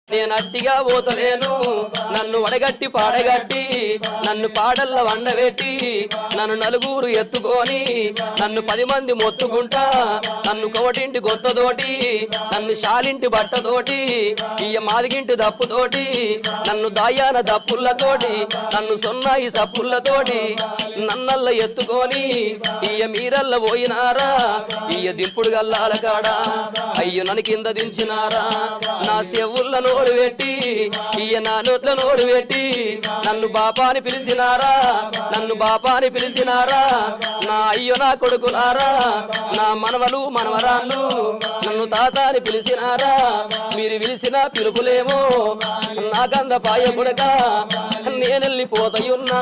నేను అట్టిగా పోతలేను నన్ను వడగట్టి పాడగట్టి నన్ను పాడల్ల వండబెట్టి నన్ను నలుగురు ఎత్తుకొని నన్ను 10 మంది మొత్తుకుంటా నన్ను కోటింటి గొత్తతోటి నన్ను శాలింటి బట్టతోటి ఇయ్య మాదిగింటి దప్పుతోటి నన్ను దాయాన దప్పులతోటి నన్ను సొన్నాయి సప్పులతోటి నన్నల్ల ఎత్తుకొని ఇయ్య మీరల్ల పోయినారా ఇయ్య దింపుడు గల్లాల కాడ అయ్యో నన్ను కింద దించినారా నా చెవుల్ల నోరు పెట్టి ఇయ్య నా నోట్ల నోరు పెట్టి నన్ను బాపాని పిలిచినారా నన్ను బాపాని పిలిచినారా నా అయ్యో నా కొడుకులారా నా మనవలు మనవరాళ్ళు నన్ను తాత అని పిలిచినారా మీరు పిలిచిన పిలుపులేమో నాకంద పాయ కొడక నేనెళ్ళిపోతయున్నా